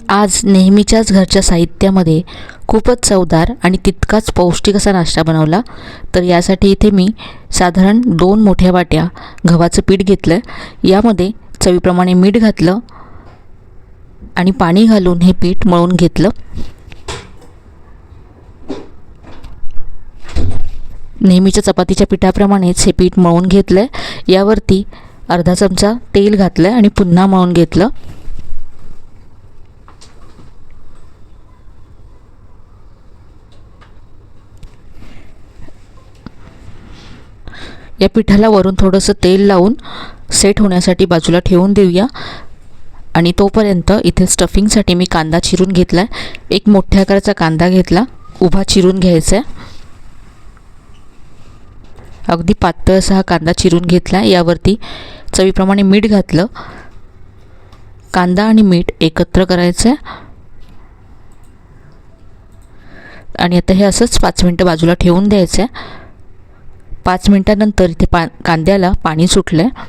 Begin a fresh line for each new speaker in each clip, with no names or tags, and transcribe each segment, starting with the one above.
आज नेहमीच्याच घरच्या साहित्यामध्ये खूपच चवदार आणि तितकाच पौष्टिक असा नाश्ता बनवला. तर यासाठी इथे मी साधारण 2 मोठ्या वाट्या गव्हाचं पीठ घेतलं. यामध्ये चवीप्रमाणे मीठ घातलं आणि पाणी घालून हे पीठ मळून घेतलं. नेहमीच्या चपातीच्या पिठाप्रमाणेच हे पीठ मळून घेतलं. यावरती अर्धा चमचा तेल घातलं आणि पुन्हा मळून घेतलं. या पिठाला वरून थोडंसं तेल लावून सेट होण्यासाठी बाजूला ठेवून देऊया. आणि तोपर्यंत इथे स्टफिंगसाठी मी कांदा चिरून घेतला आहे. एक मोठ्या आकाराचा कांदा घेतला, उभा चिरून घ्यायचा आहे. अगदी पातळ असा हा कांदा चिरून घेतला. यावरती चवीप्रमाणे मीठ घातलं. कांदा आणि मीठ एकत्र करायचं आहे आणि आता हे असंच 5 मिनटं बाजूला ठेवून द्यायचं आहे. 5 मिनटानंतर इथे कांद्याला पाणी सुटलं आहे.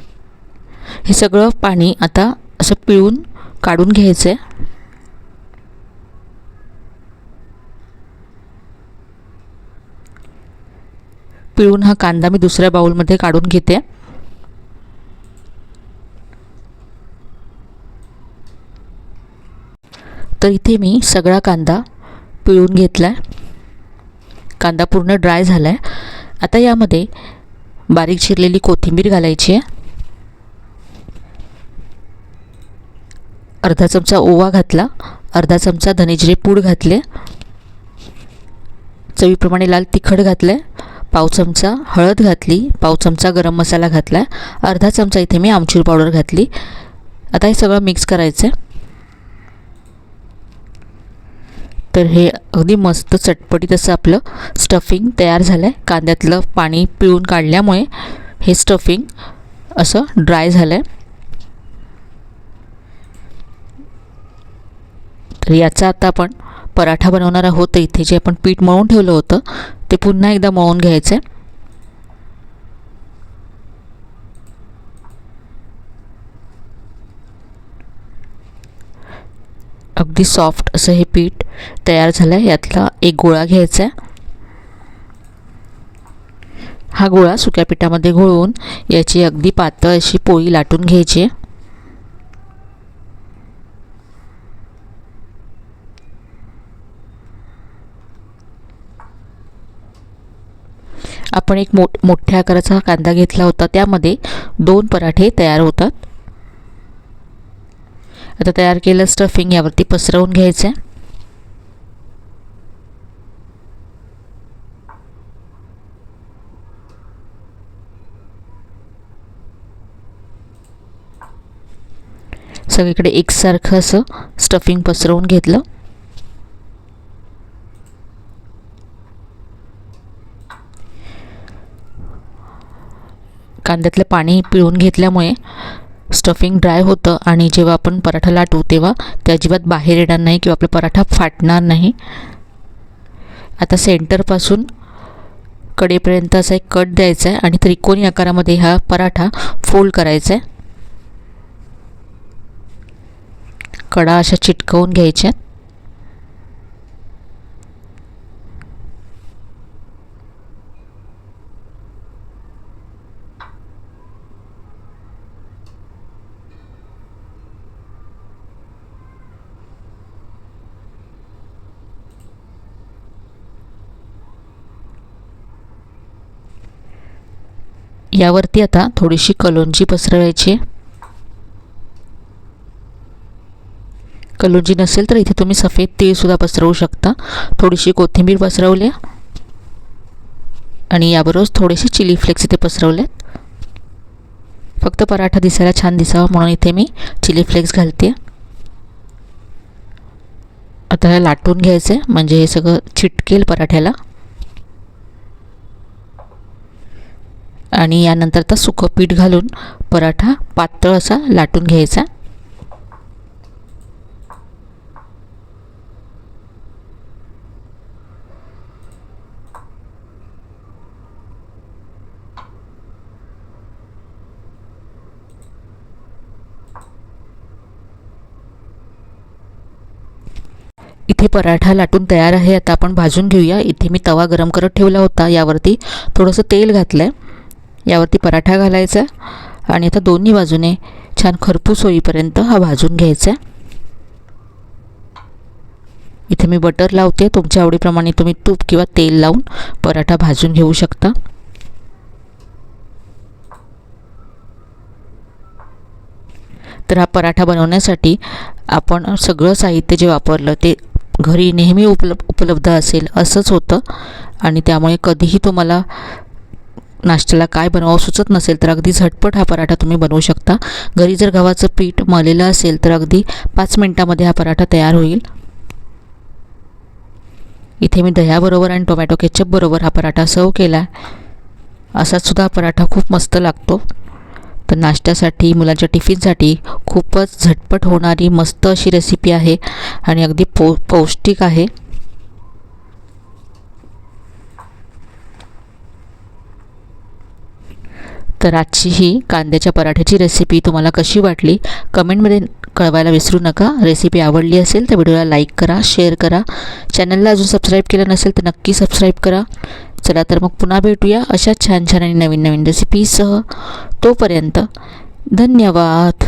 हे सगळं पाणी आता असं पिळून काढून घ्यायचं आहे. पिळून हा कांदा मी दुसऱ्या बाउलमध्ये काढून घेते. तर इथे मी सगळा कांदा पिळून घेतला आहे. कांदा पूर्ण ड्राय झाला आहे. आता यामध्ये बारीक चिरलेली कोथिंबीर घालायची आहे. अर्धा चमचा ओवा घातला, अर्धा चमचा धनेजिरे पूड घातले, चवीप्रमाणे लाल तिखट घातले, पाव चमचा हळद घातली, पाव चमचा गरम मसाला घातला, अर्धा चमचा इथे मी आमचूर पावडर घातली. आता हे सगळं मिक्स करायचं आहे. तर हे अगदी मस्त चटपटीत असं आपलं स्टफिंग तयार झालं आहे. कांद्यातलं पाणी पिळून काढल्यामुळे हे स्टफिंग असं ड्राय झालं आहे. तर याचा आता आपण पराठा बनवणार आहोत. तर इथे जे आपण पीठ मळून ठेवलं होतं ते पुन्हा एकदा मळून घ्यायचं आहे. अगदी सॉफ्ट असं हे पीठ तयार झालं आहे. यातला एक गोळा घ्यायचा आहे. हा गोळा सुक्या पिठामध्ये घोळवून याची अगदी पातळ अशी पोळी लाटून घ्यायची आहे. आपण एक मोठ्या आकाराचा कांदा घेतला होता, त्यामध्ये 2 पराठे तयार होतात. आता तयार केलेलं स्टफिंग यावरती पसरवून घ्यायचं आहे. सगळीकडे एकसारखं असं स्टफिंग पसरवून घेतलं. कांद्यातलं पाणी पिळून घेतल्यामुळे स्टफिंग ड्राय होतं आणि जेव्हा आपण पराठा लाटू तेव्हा ते अजिबात बाहेर येणार नाही किंवा आपला पराठा फाटणार नाही. आता सेंटरपासून कडेपर्यंत असा एक कट द्यायचा आहे आणि त्रिकोणी आकारामध्ये हा पराठा फोल्ड करायचा आहे. कडा अशा चिटकवून घ्यायच्या. यावरती आता थोडीशी कलोंजी पसरवायची. कलोंजी नसेल तर इथे तुम्ही सफेद तीळ सुद्धा पसरवू शकता. थोडीशी कोथिंबीर पसरवली आणि याबरोबर थोडेसे चिली फ्लेक्स इथे पसरवलेत. फक्त पराठा दिसायला छान दिसावा म्हणून इथे मी चिली फ्लेक्स घालते. आता हे लाटून घ्यायचं आहे म्हणजे हे सगळं चिटकेल पराठ्याला. आणि यानंतर आता सुकं पीठ घालून पराठा पातळ असा लाटून घ्यायचा. इथे पराठा लाटून तयार आहे. आता आपण भाजून घेऊया. इथे मी तवा गरम करत ठेवला होता. यावरती थोडंसं तेल घातलं आहे. यावरती पराठा घालायचा आणि आता दोन्ही बाजूने छान खरपूस होईपर्यंत हा भाजून घ्यायचा आहे. इथे मी बटर लावते. तुमच्या आवडीप्रमाणे तुम्ही तूप किंवा तेल लावून पराठा भाजून घेऊ शकता. तर हा पराठा बनवण्यासाठी आपण सगळं साहित्य जे वापरलं ते घरी नेहमी उपलब्ध असेल असंच होतं आणि त्यामुळे कधीही तुम्हाला नाश्त्याला काय बनवावं सुचत नसेल तर अगदी झटपट हा पराठा तुम्ही बनवू शकता. घरी जर गव्हाचं पीठ मळलेलं असेल तर अगदी 5 मिनिटांमध्ये हा पराठा तयार होईल. इथे मी दह्याबरोबर आणि टोमॅटो केचप बरोबर हा पराठा सर्व केला. असाच सुद्धा हा पराठा खूप मस्त लागतो. तर नाश्त्यासाठी मुलांच्या टिफिनसाठी खूपच झटपट होणारी मस्त अशी रेसिपी आहे आणि अगदी पौष्टिक आहे. तर आजची ही कांद्याच्या पराठ्याची रेसिपी तुम्हाला कशी वाटली कमेंटमध्ये कळवायला विसरू नका. रेसिपी आवडली असेल तर व्हिडिओला लाईक करा, शेअर करा. चॅनलला अजून सबस्क्राईब केलं नसेल तर नक्की सबस्क्राईब करा. चला तर मग पुन्हा भेटूया अशा छान छान आणि नवीन नवीन रेसिपीसह. तोपर्यंत धन्यवाद.